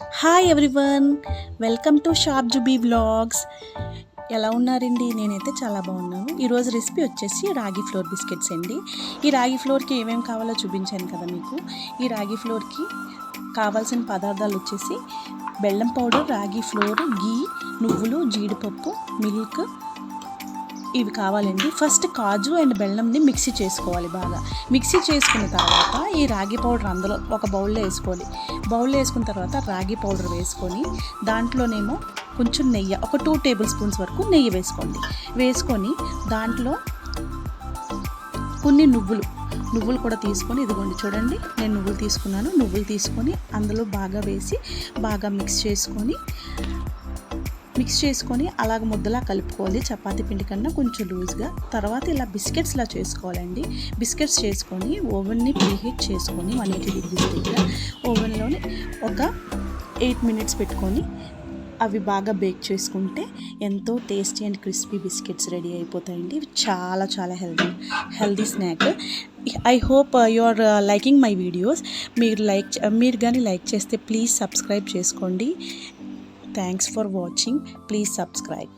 Hi everyone, welcome to shop Jubi vlogs. ఎలా ఉన్నారండి? నేనైతే చాలా బాగున్నాను. ఈరోజు రెసిపీ వచ్చేసి రాగి ఫ్లోర్ బిస్కెట్స్ అండి. ఈ రాగి ఫ్లోర్కి ఏమేమి కావాలో చూపించాను కదా మీకు. ఈ రాగి ఫ్లోర్కి కావాల్సిన పదార్థాలు వచ్చేసి బెల్లం పౌడర్, రాగి ఫ్లోర్, గీ, నువ్వులు, జీడిపప్పు, మిల్క్ ఇవి కావాలండి. ఫస్ట్ కాజు అండ్ బెల్లంని మిక్సీ చేసుకోవాలి. బాగా మిక్సీ చేసుకున్న తర్వాత ఈ రాగి పౌడర్ అందులో ఒక బౌల్లో వేసుకోవాలి. బౌల్లో వేసుకున్న తర్వాత రాగి పౌడర్ వేసుకొని దాంట్లోనేమో కొంచెం నెయ్యి, ఒక 2 టేబుల్ స్పూన్స్ వరకు నెయ్యి వేసుకొని దాంట్లో కొన్ని నువ్వులు కూడా తీసుకొని, ఇదిగోండి చూడండి, నేను నువ్వులు తీసుకున్నాను. నువ్వులు తీసుకొని అందులో బాగా వేసి బాగా మిక్స్ చేసుకొని అలాగ ముద్దలా కలుపుకోవాలి. చపాతీ పిండి కన్నా కొంచెం లూజ్గా. తర్వాత ఇలా బిస్కెట్స్లా చేసుకోవాలండి. బిస్కెట్స్ చేసుకొని ఓవెన్ని ప్రీహీట్ చేసుకొని 180 degrees దగ్గర ఓవెన్లోని ఒక 8 minutes పెట్టుకొని అవి బాగా బేక్ చేసుకుంటే ఎంతో tasty and crispy biscuits ready అయిపోతాయండి. ఇవి చాలా చాలా healthy snack. I hope you are liking my videos. మీరు కానీ లైక్ చేస్తే ప్లీజ్ సబ్స్క్రైబ్ చేసుకోండి. Thanks for watching. Please subscribe.